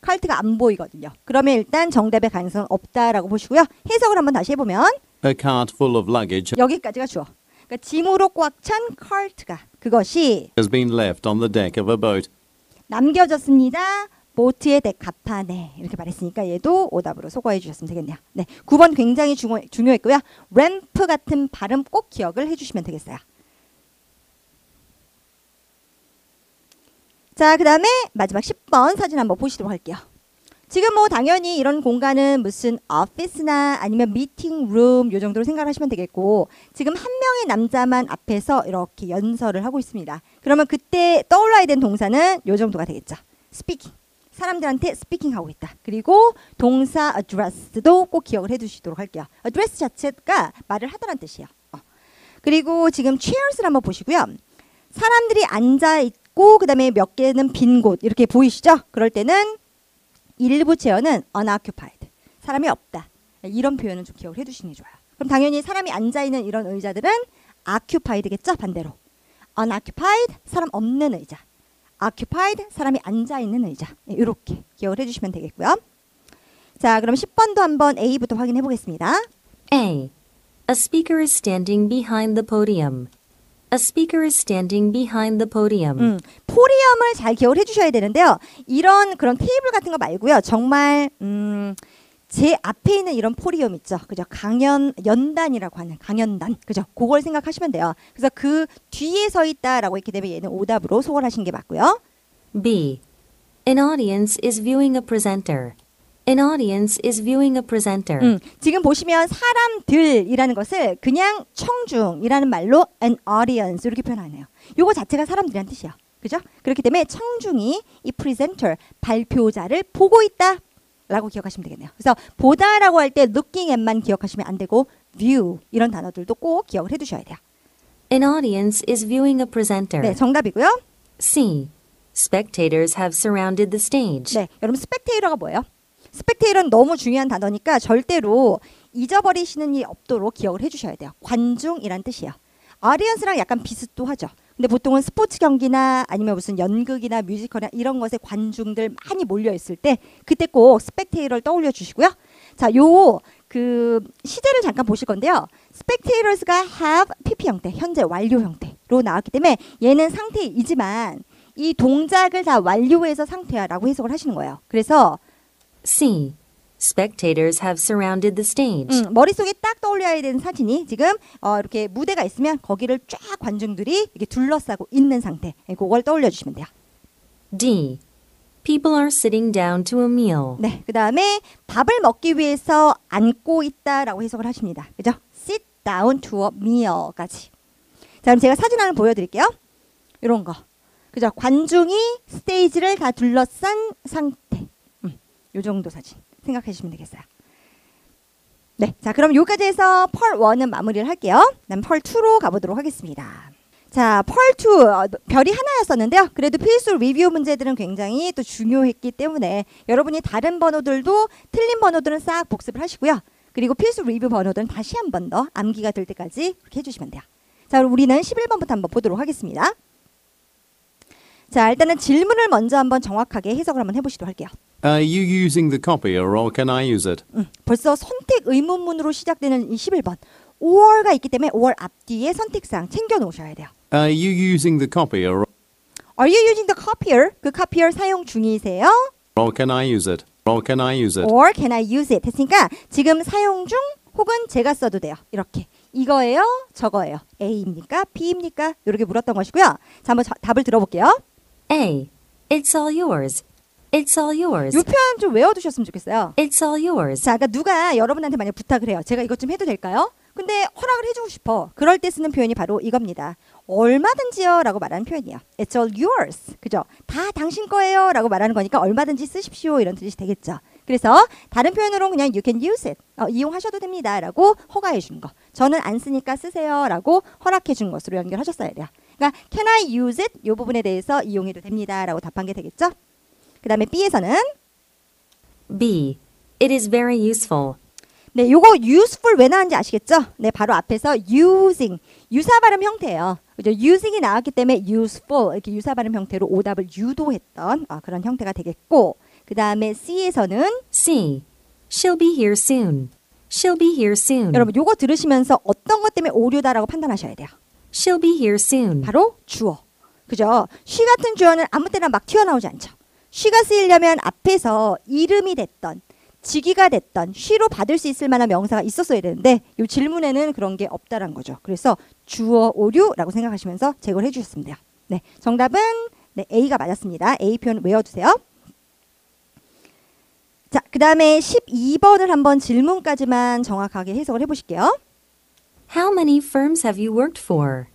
cart가 안 보이거든요. 그러면 일단 정답의 가능성은 없다라고 보시고요. 해석을 한번 다시 해보면 A cart full of luggage 여기까지가 주어. 그러니까 짐으로 꽉 찬 cart가 그것이 has been left on the deck of a boat. 남겨졌습니다. 보트의 덱 갑판에 이렇게 말했으니까 얘도 오답으로 소거해 주셨으면 되겠네요. 네, 9번 굉장히 중요했고요. 램프 같은 발음 꼭 기억을 해주시면 되겠어요. 자, 그 다음에 마지막 10번 사진 한번 보시도록 할게요. 지금 뭐 당연히 이런 공간은 무슨 오피스나 아니면 미팅룸 요 정도로 생각하시면 되겠고 지금 한 명의 남자만 앞에서 이렇게 연설을 하고 있습니다. 그러면 그때 떠올라야 되는 동사는 요 정도가 되겠죠. speaking. 사람들한테 스피킹 하고 있다. 그리고 동사 address도 꼭 기억을 해두시도록 할게요. address 자체가 말을 하다라는 뜻이에요. 그리고 지금 chairs를 한번 보시고요. 사람들이 앉아 있고 그다음에 몇 개는 빈 곳 이렇게 보이시죠? 그럴 때는 일부 체어는 unoccupied. 사람이 없다. 이런 표현은 좀 기억을 해두시는 게 좋아요. 그럼 당연히 사람이 앉아 있는 이런 의자들은 occupied겠죠? 반대로. unoccupied 사람 없는 의자. occupied 사람이 앉아 있는 의자. 이렇게 기억을 해주시면 되겠고요. 자, 그럼 10번도 한번 A부터 확인해 보겠습니다. A. A speaker is standing behind the podium. A speaker is standing behind the podium. 포디엄을 잘 기억을 해주셔야 되는데요. 이런 그런 테이블 같은 거 말고요. 정말 제 앞에 있는 이런 포디엄 있죠. 그죠? 연단이라고 하는 강연단. 그죠? 그걸 생각하시면 돼요. 그래서 그 뒤에 서 있다라고 했기 때문에 얘는 오답으로 소홀 하신 게 맞고요. B. An audience is viewing a presenter. An audience is viewing a presenter. 지금 보시면 사람들이라는 것을 그냥 청중이라는 말로 an audience 이렇게 표현하네요. 요거 자체가 사람들이란 뜻이에요. 그죠? 그렇기 때문에 청중이 이 presenter, 발표자를 보고 있다. 라고 기억하시면 되겠네요. 그래서 보다라고 할 때 looking at만 기억하시면 안 되고 view 이런 단어들도 꼭 기억을 해두셔야 돼요. An audience is viewing a presenter. 네, 정답이고요. C. Spectators have surrounded the stage. 네, 여러분 spectator가 뭐예요? spectator는 너무 중요한 단어니까 절대로 잊어버리시는 일이 없도록 기억을 해주셔야 돼요. 관중이란 뜻이에요. audience랑 약간 비슷도 하죠. 근데 보통은 스포츠 경기나 아니면 무슨 연극이나 뮤지컬이나 이런 것에 관중들 많이 몰려 있을 때 그때 꼭 스펙테이터를 떠올려 주시고요. 자, 요 그 시제를 잠깐 보실 건데요. spectators가 have PP 형태, 현재 완료 형태로 나왔기 때문에 얘는 상태이지만 이 동작을 다 완료해서 상태야라고 해석을 하시는 거예요. 그래서 C. Spectators have surrounded the stage. 머릿속에 딱 떠올려야 되는 사진이 지금 이렇게 무대가 있으면 거기를 쫙 관중들이 이렇게 둘러싸고 있는 상태. 그걸 떠올려 주시면 돼요. D. People are sitting down to a meal. 네, 그 다음에 밥을 먹기 위해서 앉고 있다라고 해석을 하십니다. 그죠? Sit down to a meal까지. 자, 그럼 제가 사진 하나 보여드릴게요. 이런 거. 그죠? 관중이 스테이지를 다 둘러싼 상태. 요 정도 사진 생각해 주시면 되겠어요. 네, 자, 그럼 여기까지 해서 펄 1은 마무리를 할게요. 그다음 펄 2로 가보도록 하겠습니다. 자, 펄 2 별이 하나였었는데요. 그래도 필수 리뷰 문제들은 굉장히 또 중요했기 때문에 여러분이 다른 번호들도 틀린 번호들은 싹 복습을 하시고요. 그리고 필수 리뷰 번호들은 다시 한 번 더 암기가 될 때까지 그렇게 해주시면 돼요. 자, 그럼 우리는 11번부터 한번 보도록 하겠습니다. 자, 일단은 질문을 먼저 한번 정확하게 해석을 한번 해보시도록 할게요. Are you using the copier or can I use it? 벌써 선택 의문문으로 시작되는 이 11번. or가 있기 때문에 or 앞뒤에 선택사항 챙겨 놓으셔야 돼요. Are you using the copier Are you using the copier? 그 copier 사용 중이세요? or can I use it? Or can I use it? Or can I use it? 했으니까 지금 사용 중 혹은 제가 써도 돼요. 이렇게. 이거예요? 저거예요? A입니까? B입니까? 이렇게 물었던 것이고요. 자, 한번 답을 들어볼게요. A. It's all yours. It's all yours. 이 표현 좀 외워두셨으면 좋겠어요. It's all yours. 자, 그러니까 누가 여러분한테 만약 부탁을 해요. 제가 이것 좀 해도 될까요? 근데 허락을 해주고 싶어. 그럴 때 쓰는 표현이 바로 이겁니다. 얼마든지요 라고 말하는 표현이에요. It's all yours. 그죠? 다 당신 거예요 라고 말하는 거니까 얼마든지 쓰십시오 이런 뜻이 되겠죠. 그래서 다른 표현으로 그냥 you can use it. 이용하셔도 됩니다 라고 허가해 주는 거. 저는 안 쓰니까 쓰세요 라고 허락해 준 것으로 연결하셨어야 돼요. 그러니까 can I use it? 이 부분에 대해서 이용해도 됩니다 라고 답한 게 되겠죠. 그 다음에 B에서는 B. It is very useful. 네, 요거 useful 왜 나왔는지 아시겠죠? 네, 바로 앞에서 using, 유사 발음 형태예요. 그죠? using이 나왔기 때문에 useful 이렇게 유사 발음 형태로 오답을 유도했던 그런 형태가 되겠고 그 다음에 C에서는 C. She'll be here soon. She'll be here soon. 여러분 요거 들으시면서 어떤 것 때문에 오류다라고 판단하셔야 돼요. She'll be here soon. 바로 주어. 그죠? she 같은 주어는 아무 때나 막 튀어나오지 않죠. she가 쓰이려면 앞에서 이름이 됐던 직위가 됐던 she로 받을 수 있을 만한 명사가 있었어야 되는데 이 질문에는 그런 게 없다란 거죠. 그래서 주어 오류라고 생각하시면서 제거를 해주셨으면 돼요. 네, 정답은 네, A가 맞았습니다. A 표현 외워두세요. 자, 그 다음에 12번을 한번 질문까지만 정확하게 해석을 해보실게요. How many firms have you worked for?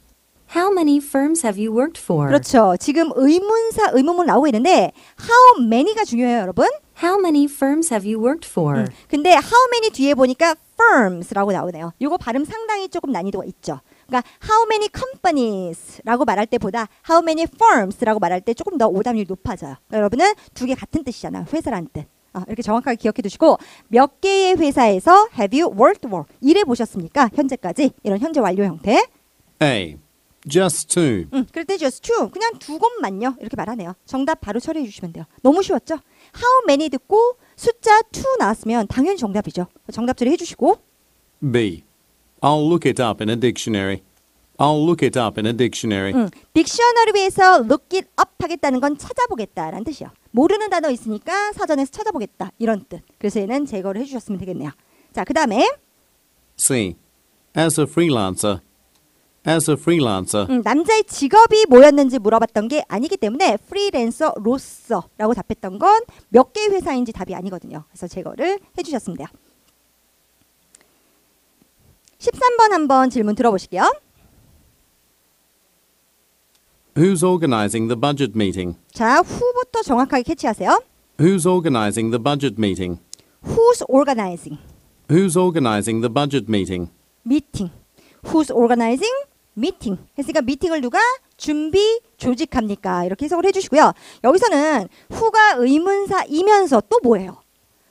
How many firms have you worked for? 그렇죠. 지금 의문사, 의문문 나오고 있는데 how many가 중요해요, 여러분. How many firms have you worked for? 근데 how many 뒤에 보니까 firms라고 나오네요. 이거 발음 상당히 조금 난이도가 있죠. 그러니까 how many companies라고 말할 때보다 how many firms라고 말할 때 조금 더 오답률이 높아져요. 그러니까 여러분은 두 개 같은 뜻이잖아요. 회사라는 뜻. 이렇게 정확하게 기억해 두시고 몇 개의 회사에서 have you worked for? 일해 보셨습니까? 현재까지. 이런 현재 완료 형태. A. Just two. 그럴 때 just two. 그냥 두 곳만요. 이렇게 말하네요. 정답 바로 처리해 주시면 돼요. 너무 쉬웠죠? how many 듣고 숫자 2 나왔으면 당연히 정답이죠. 정답 처리해 주시고 B. I'll look it up in a dictionary. I'll look it up in a dictionary. 딕셔너리에서 look it up 하겠다는 건 찾아보겠다라는 뜻이요. 모르는 단어 있으니까 사전에서 찾아보겠다. 이런 뜻. 그래서 얘는 제거를 해주셨으면 되겠네요. 자, 그 다음에 C. As a freelancer. As a freelancer. 남자의 직업이 뭐였는지 물어봤던 게 아니기 때문에 프리랜서로서라고 답했던 건 몇 개의 회사인지 답이 아니거든요. 그래서 제거를 해주셨으면 돼요. 13번 한번 질문 들어보실게요. Who's organizing the budget meeting? 자, who부터 정확하게 캐치하세요. Who's organizing the budget meeting? Who's organizing? Who's organizing the budget meeting? meeting. Who's organizing? meeting. 했으니까 미팅을 누가 준비 조직합니까? 이렇게 해석을 해주시고요. 여기서는 who가 의문사이면서 또 뭐예요?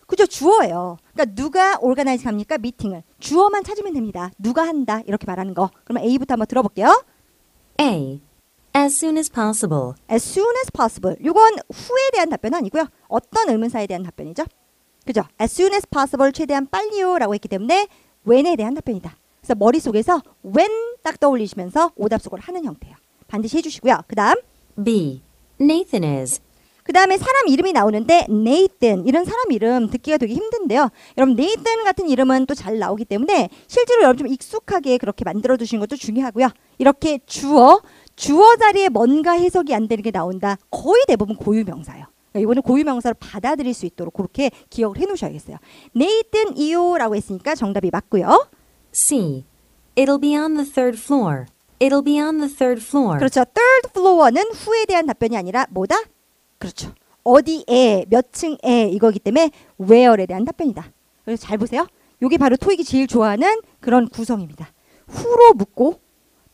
그죠? 주어예요. 그러니까 누가 organize 합니까? 미팅을. 주어만 찾으면 됩니다. 누가 한다 이렇게 말하는 거. 그러면 A부터 한번 들어볼게요. A. As soon as possible. As soon as possible. 이건 who에 대한 답변은 아니고요. 어떤 의문사에 대한 답변이죠? 그죠? As soon as possible 최대한 빨리요라고 했기 때문에 when에 대한 답변이다. 그래서 머릿속에서 when 딱 떠올리시면서 오답 속을 하는 형태예요. 반드시 해주시고요. 그 다음 B. Nathan is. 그 다음에 사람 이름이 나오는데 Nathan 이런 사람 이름 듣기가 되게 힘든데요. 여러분 Nathan 같은 이름은 또 잘 나오기 때문에 실제로 여러분 좀 익숙하게 그렇게 만들어 두시는 것도 중요하고요. 이렇게 주어 자리에 뭔가 해석이 안 되는 게 나온다. 거의 대부분 고유명사예요. 이거는 고유명사를 받아들일 수 있도록 그렇게 기억을 해놓으셔야겠어요. Nathan 이요라고 했으니까 정답이 맞고요. C. It'll be on the third floor. It'll be on the third floor. 그렇죠. third floor는 who에 대한 답변이 아니라 뭐다? 그렇죠. 어디에 몇 층에 이거기 때문에 where에 대한 답변이다. 그래서 잘 보세요. 이게 바로 토익이 제일 좋아하는 그런 구성입니다. who로 묻고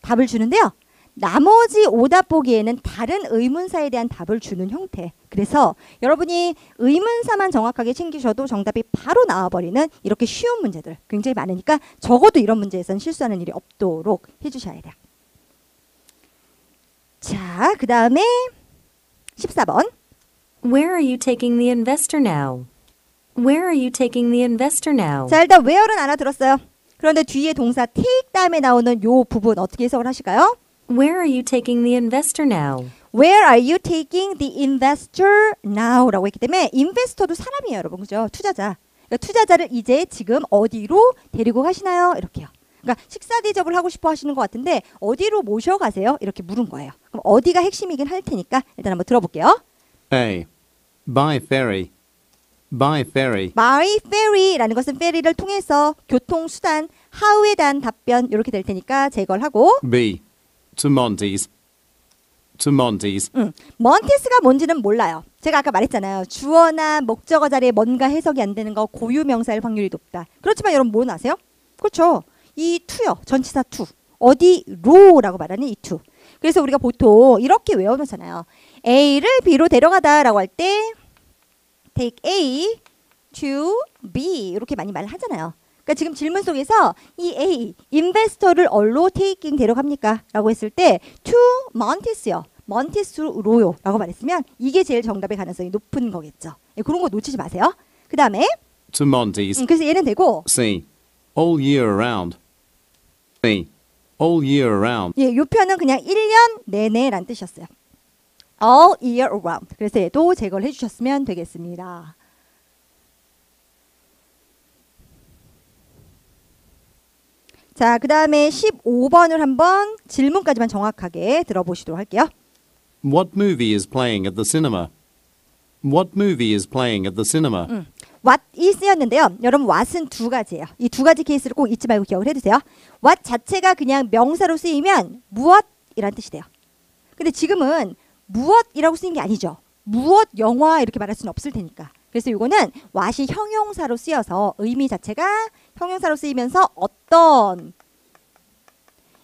답을 주는데요. 나머지 오답 보기에는 다른 의문사에 대한 답을 주는 형태. 그래서 여러분이 의문사만 정확하게 챙기셔도 정답이 바로 나와버리는 이렇게 쉬운 문제들 굉장히 많으니까 적어도 이런 문제에서는 실수하는 일이 없도록 해주셔야 돼요. 자, 그 다음에 14번. Where are you taking the investor now? Where are you taking the investor now? 자, 일단 where는 알아들었어요. 그런데 뒤에 동사 take 다음에 나오는 요 부분 어떻게 해석을 하실까요? Where are you taking the investor now? Where are you taking the investor now? 라고 했기 때문에 인베스터도 사람이에요, 여러분. 그죠? 투자자. 그러니까 투자자를 이제 지금 어디로 데리고 가시나요? 이렇게요. 그러니까 식사 대접을 하고 싶어 하시는 것 같은데 어디로 모셔가세요? 이렇게 물은 거예요. 그럼 어디가 핵심이긴 할 테니까 일단 한번 들어볼게요. A. By ferry. By ferry. by ferry라는 것은 페리를 통해서 교통수단, how에 대한 답변 이렇게 될 테니까 제거를 하고 B. To Monty's. To Monty's. 몬티스가 뭔지는 몰라요. 제가 아까 말했잖아요. 주어나 목적어 자리에 뭔가 해석이 안 되는 거 고유명사일 확률이 높다. 그렇지만 여러분 뭐 아세요? 그렇죠. 이 to요. 전치사 to. 어디로라고 말하는 이 to. 그래서 우리가 보통 이렇게 외워놓잖아요. A를 B로 데려가다라고 할 때 take A to B 이렇게 많이 말을 하잖아요. 그러니까 지금 질문 속에서 이 A, 인베스터를 어디로 테이킹 데려갑니까? 라고 했을 때 to Montes요. 몬티스로요 라고 말했으면 이게 제일 정답의 가능성이 높은 거겠죠. 예, 그런 거 놓치지 마세요. 그 다음에 To Monty's. 그래서 얘는 되고 C. All year round. C. All year round. 예, 요 표현은 그냥 1년 내내란 뜻이었어요. All year round. 그래서 얘도 제거를 해주셨으면 되겠습니다. 자, 그 다음에 15번을 한번 질문까지만 정확하게 들어보시도록 할게요. What movie is playing at the cinema? What movie is playing at the cinema? What is였는데요. 여러분 what은 두 가지예요. 이 두 가지 케이스를 꼭 잊지 말고 기억을 해두세요. What 자체가 그냥 명사로 쓰이면 무엇이란 뜻이 돼요. 근데 지금은 무엇이라고 쓰인 게 아니죠. 무엇 영화 이렇게 말할 수는 없을 테니까. 그래서 이거는 what이 형용사로 쓰여서 의미 자체가 형용사로 쓰이면서 어떤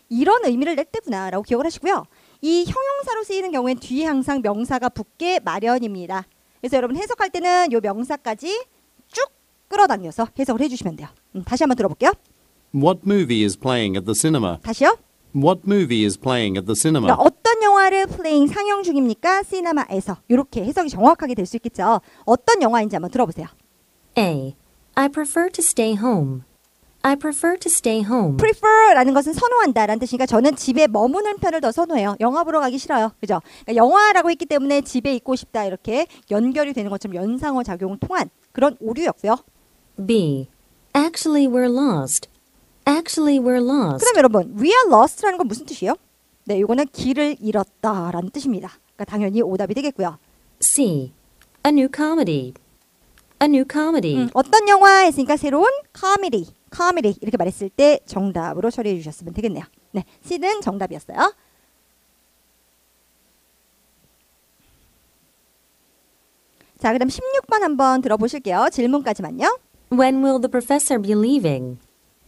이런 의미를 낼 때구나라고 기억을 하시고요. 이 형용사로 쓰이는 경우엔 뒤에 항상 명사가 붙게 마련입니다. 그래서 여러분 해석할 때는 이 명사까지 쭉 끌어당겨서 해석을 해주시면 돼요. 다시 한번 들어볼게요. What movie is playing at the cinema? 다시요. What movie is playing at the cinema? 그러니까 어떤 영화를 플레잉 상영 중입니까? 시네마에서. 이렇게 해석이 정확하게 될 수 있겠죠. 어떤 영화인지 한번 들어보세요. A. I prefer to stay home. I prefer to stay home. prefer라는 것은 선호한다라는 뜻이니까 저는 집에 머무는 편을 더 선호해요. 영화 보러 가기 싫어요. 그죠? 그러니까 영화라고 했기 때문에 집에 있고 싶다 이렇게 연결이 되는 것처럼 연상어 작용을 통한 그런 오류였고요. B. Actually, we're lost. Actually, we're lost. 그다음 여러분, we are lost라는 건 무슨 뜻이에요? 네, 이거는 길을 잃었다라는 뜻입니다. 그러니까 당연히 오답이 되겠고요. C. A new comedy. A new comedy. 어떤 영화 했으니까 새로운 코미디. 코미디 이렇게 말했을 때 정답으로 처리해 주셨으면 되겠네요. 네, C는 정답이었어요. 자, 그다음 16번 한번 들어보실게요. 질문까지만요. When will the professor be leaving?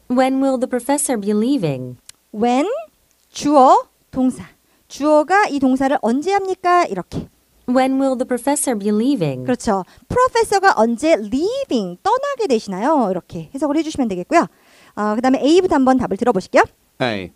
When will the professor be leaving? When 주어 동사. 주어가 이 동사를 언제 합니까? 이렇게. When will the professor be leaving? 그렇죠. 프로페서가 언제 leaving 떠나게 되시나요? 이렇게 해석을 해주시면 되겠고요. 그다음에 A부터 한번 답을 들어보실게요. A.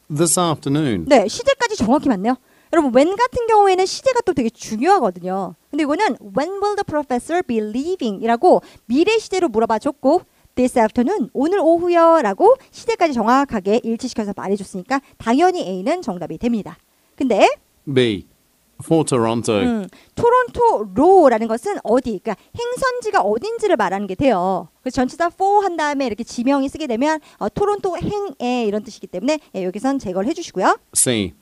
This afternoon. 네, 시제까지 정확히 맞네요. 여러분, when 같은 경우에는 시제가 또 되게 중요하거든요. 근데 이거는 when will the professor be leaving 이라고 미래 시제로 물어봐 줬고 this afternoon 오늘 오후요 라고 시제까지 정확하게 일치시켜서 말해줬으니까 당연히 A는 정답이 됩니다. 근데 B. For Toronto. 토론토로라는 것은 어디, 그러니까 행선지가 어딘지를 말하는 게 돼요. 그래서 전치사 for 한 다음에 이렇게 지명이 쓰게 되면 토론토 행에 이런 뜻이기 때문에 여기선 제거를 해주시고요. C.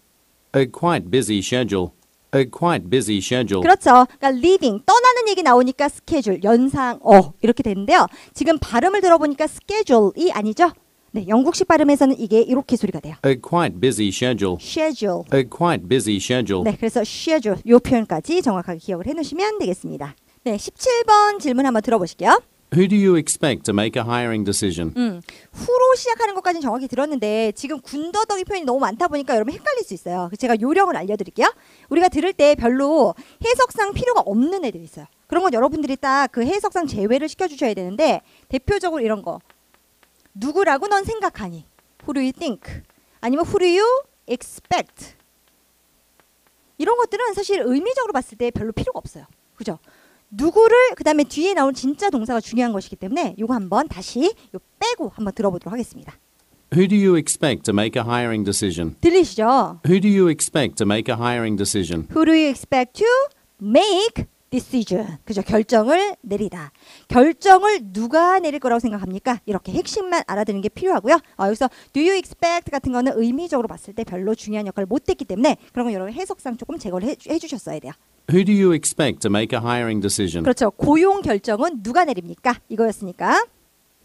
A quite busy schedule. A quite busy schedule. 그렇죠. 그러니까 leaving 떠나는 얘기 나오니까 스케줄 연상어 이렇게 되는데요. 지금 발음을 들어보니까 schedule이 아니죠. 네, 영국식 발음에서는 이게 이렇게 소리가 돼요. A quite busy schedule. schedule. A quite busy schedule. 네, 그래서 schedule 이 표현까지 정확하게 기억을 해놓으시면 되겠습니다. 네, 17번 질문 한번 들어보실게요. Who do you expect to make a hiring decision? 후로 시작하는 것까지는 정확히 들었는데 지금 군더더기 표현이 너무 많다 보니까 여러분 헷갈릴 수 있어요. 그래서 제가 요령을 알려드릴게요. 우리가 들을 때 별로 해석상 필요가 없는 애들이 있어요. 그런 건 여러분들이 딱 그 해석상 제외를 시켜주셔야 되는데 대표적으로 이런 거. 누구라고 넌 생각하니? Who do you think? 아니면 Who do you expect? 이런 것들은 사실 의미적으로 봤을 때 별로 필요가 없어요. 그죠? 누구를 그 다음에 뒤에 나온 진짜 동사가 중요한 것이기 때문에 이거 한번 다시 요 빼고 한번 들어보도록 하겠습니다. Who do you expect to make a hiring decision? 들리시죠? Who do you expect to make a hiring decision? Who do you expect to make decision? 그죠? 결정을 내리다. 결정을 누가 내릴 거라고 생각합니까? 이렇게 핵심만 알아두는 게 필요하고요. 여기서 do you expect 같은 거는 의미적으로 봤을 때 별로 중요한 역할을 못했기 때문에 그런 건 여러분 해석상 조금 제거를 해주셨어야 돼요. Who do you expect to make a hiring decision? 그렇죠. 고용 결정은 누가 내립니까? 이거였으니까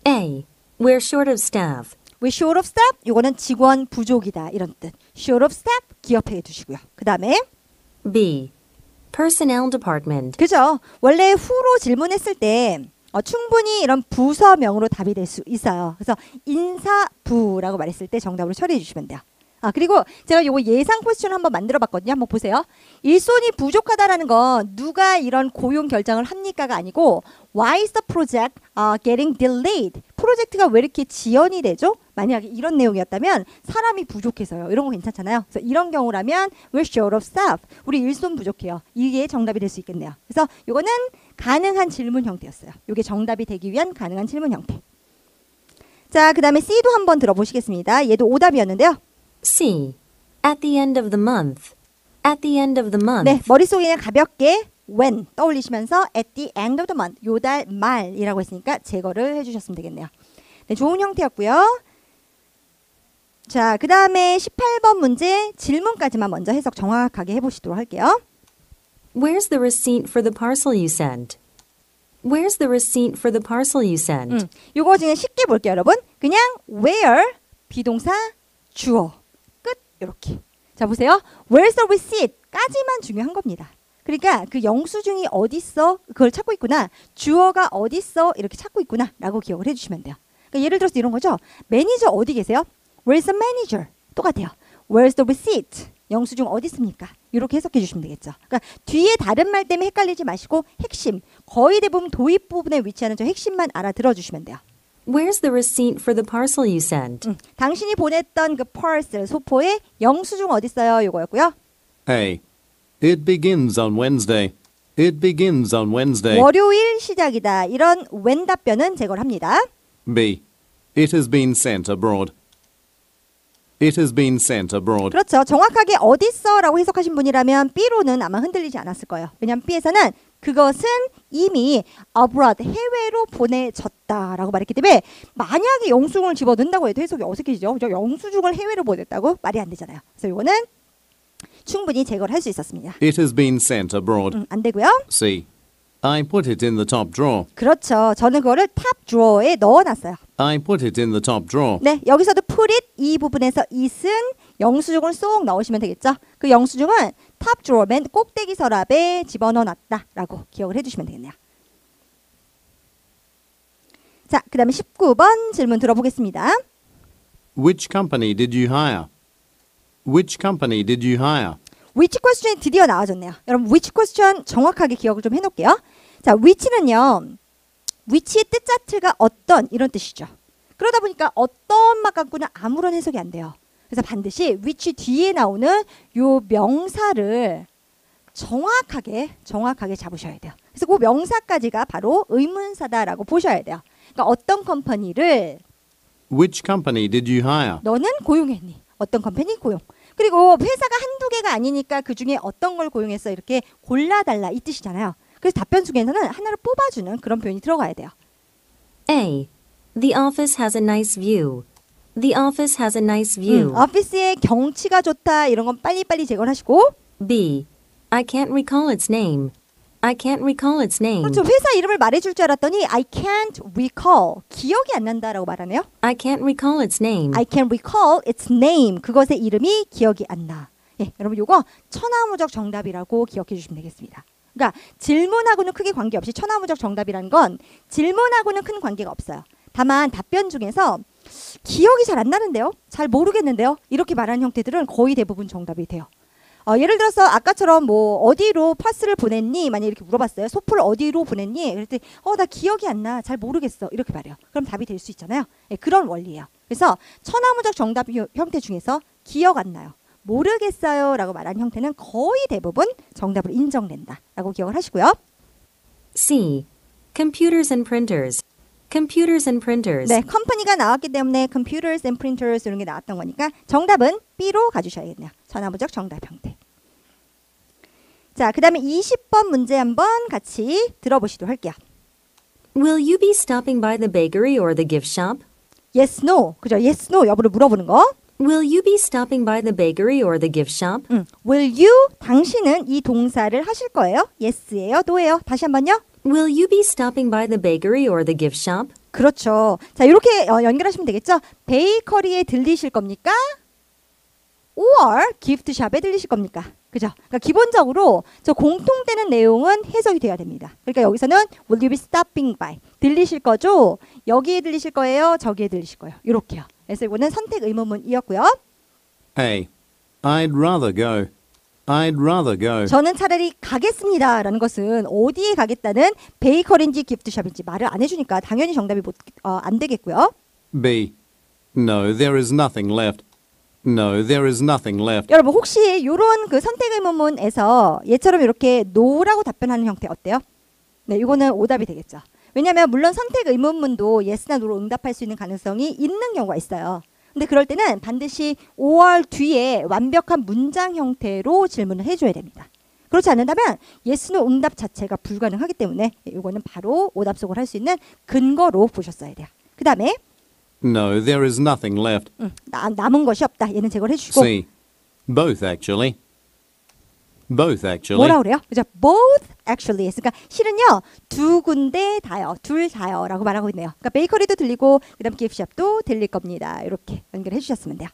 A. We're short of staff. We short of staff. 이거는 직원 부족이다 이런 뜻. short of staff 기억해 두시고요. 그 다음에 B. Personnel department. 그죠. 원래 후로 질문했을 때 충분히 이런 부서명으로 답이 될 수 있어요. 그래서 인사부라고 말했을 때 정답으로 처리해 주시면 돼요. 그리고 제가 요거 예상 퀘스천 한번 만들어 봤거든요. 한번 보세요. 일손이 부족하다라는 건 누가 이런 고용 결정을 합니까가 아니고 Why is the project getting delayed? 프로젝트가 왜 이렇게 지연이 되죠? 만약에 이런 내용이었다면 사람이 부족해서요. 이런 거 괜찮잖아요. 그래서 이런 경우라면 we're short of staff. 우리 일손 부족해요. 이게 정답이 될 수 있겠네요. 그래서 이거는 가능한 질문 형태였어요. 이게 정답이 되기 위한 가능한 질문 형태. 자, 그 다음에 C도 한번 들어보시겠습니다. 얘도 오답이었는데요. C. At the end of the month. At the end of the month. 네, 머릿속에 그냥 가볍게 when 떠올리시면서 at the end of the month, 요달 말이라고 했으니까 제거를 해주셨으면 되겠네요. 네, 좋은 형태였고요. 자, 그 다음에 18번 문제 질문까지만 먼저 해석 정확하게 해보시도록 할게요. Where's the receipt for the parcel you sent? Where's the receipt for the parcel you sent? 요거 그냥 쉽게 볼게요, 여러분. 그냥 where, 비동사, 주어, 끝, 이렇게. 자, 보세요. Where's the receipt? 까지만 중요한 겁니다. 그러니까 그 영수증이 어딨어? 그걸 찾고 있구나. 주어가 어딨어? 이렇게 찾고 있구나 라고 기억을 해주시면 돼요. 그러니까 예를 들어서 이런 거죠. 매니저 어디 계세요? Where's the manager? 똑같아요. Where's the receipt? 영수증 어디 있습니까? 이렇게 해석해 주시면 되겠죠. 그러니까 뒤에 다른 말 때문에 헷갈리지 마시고 핵심, 거의 대부분 도입 부분에 위치하는 저 핵심만 알아들어 주시면 돼요. Where's the receipt for the parcel you sent? 당신이 보냈던 그 parcel, 소포의 영수증 어디 있어요? 요거였고요. A. It begins on Wednesday. It begins on Wednesday. 월요일 시작이다. 이런 when 답변은 제거를 합니다. B. It has been sent abroad. It has been sent abroad. 그렇죠. 정확하게 어디 있어라고 해석하신 분이라면 B로는 아마 흔들리지 않았을 거예요. 왜냐하면 B에서는 그것은 이미 abroad, 해외로 보내졌다라고 말했기 때문에 만약에 영수증을 집어넣는다고 해도 해석이 어색해지죠. 그죠? 영수증을 해외로 보냈다고 말이 안 되잖아요. 그래서 이거는 충분히 제거를 할 수 있었습니다. It has been sent abroad. 안 되고요. C. I put it in the top drawer. 그렇죠. 저는 그거를 탑 드로어에 넣어놨어요. I put it in the top drawer. 네, 여기서도 put it 이 부분에서 it은 영수증을 쏙 넣으시면 되겠죠. 그 영수증은 탑 드로어 맨 꼭대기 서랍에 집어넣어놨다라고 기억을 해주시면 되겠네요. 자, 그 다음에 19번 질문 들어보겠습니다. Which company did you hire? Which company did you hire? which question이 드디어 나와줬네요. 여러분 which question 정확하게 기억을 좀 해놓을게요. 자, which는요. which의 뜻 자체가 어떤 이런 뜻이죠. 그러다 보니까 어떤 말 갖고는 아무런 해석이 안 돼요. 그래서 반드시 which 뒤에 나오는 요 명사를 정확하게 잡으셔야 돼요. 그래서 그 명사까지가 바로 의문사다라고 보셔야 돼요. 그러니까 어떤 컴퍼니를 Which company did you hire? 너는 고용했니? 어떤 컴퍼니 고용. 그리고 회사가 한두 개가 아니니까 그중에 어떤 걸 고용했어 이렇게 골라달라 이 뜻이잖아요. 그래서 답변 중에서는 하나를 뽑아주는 그런 표현이 들어가야 돼요. A. The office has a nice view. The office has a nice view. 오피스의 경치가 좋다 이런 건 빨리빨리 제거를 하시고 B. I can't recall its name. I can't recall its name. 그렇죠. 회사 이름을 말해줄 줄 알았더니 I can't recall. 기억이 안 난다라고 말하네요. I can't recall its name. I can recall its name. 그것의 이름이 기억이 안 나. 예, 여러분 요거 천하무적 정답이라고 기억해 주시면 되겠습니다. 그러니까 질문하고는 크게 관계없이 천하무적 정답이라는 건 질문하고는 큰 관계가 없어요. 다만 답변 중에서 기억이 잘 안 나는데요. 잘 모르겠는데요. 이렇게 말하는 형태들은 거의 대부분 정답이 돼요. 예를 들어서 아까처럼 뭐 어디로 파스를 보냈니? 만약 이렇게 물어봤어요. 소포를 어디로 보냈니? 그랬더니 나 기억이 안 나. 잘 모르겠어. 이렇게 말해요. 그럼 답이 될 수 있잖아요. 예, 그런 원리예요. 그래서 천하무적 정답 형태 중에서 기억 안 나요. 모르겠어요 라고 말하는 형태는 거의 대부분 정답으로 인정된다 라고 기억을 하시고요. C. Computers and printers. Computers and printers. 네, 컴퍼니가 나왔기 때문에 computers and printers 이런 게 나왔던 거니까 정답은 B로 가주셔야겠네요. 천하무적 정답 형태. 자, 그 다음에 20번 문제 한번 같이 들어보시도록 할게요. Will you be stopping by the bakery or the gift shop? Yes, no. 그죠? Yes, no 여부를 물어보는 거. Will you be stopping by the bakery or the gift shop? Will you? 당신은 이 동사를 하실 거예요? Yes예요? No예요? 다시 한번요. Will you be stopping by the bakery or the gift shop? 그렇죠. 자, 이렇게 연결하시면 되겠죠? 베이커리에 들리실 겁니까? or 기프트샵에 들리실 겁니까? 그죠? 그러니까 기본적으로 저 공통되는 내용은 해석이 돼야 됩니다. 그러니까 여기서는 will you be stopping by 들리실 거죠? 여기에 들리실 거예요? 저기에 들리실 거예요? 이렇게요. 그래서 이거는 선택 의문문이었고요. A. I'd rather go. I'd rather go. 저는 차라리 가겠습니다라는 것은 어디에 가겠다는 베이커리인지 기프트숍인지 말을 안 해주니까 당연히 정답이 안 되겠고요. B. No, there is nothing left. No, there is nothing left. 여러분 혹시 이런 그 선택 의문문에서 얘처럼 이렇게 no라고 답변하는 형태 어때요? 네, 이거는 오답이 되겠죠. 왜냐하면 물론 선택 의문문도 yes나 no로 응답할 수 있는 가능성이 있는 경우가 있어요. 근데 그럴 때는 반드시 or 뒤에 완벽한 문장 형태로 질문을 해줘야 됩니다. 그렇지 않는다면 yes, no 응답 자체가 불가능하기 때문에 이거는 바로 오답 속을 할 수 있는 근거로 보셨어야 돼요. 그 다음에 No, there is nothing left. 남은 것이 없다. 얘는 제거를 해주시고 C. Both actually. Both actually. 뭐라 그래요? 그죠? Both actually 했으니까 실은요 두 군데 다요, 둘 다요라고 말하고 있네요. 그러니까 베이커리도 들리고 그다음 기프트숍도 들릴 겁니다. 이렇게 연결해 주셨으면 돼요.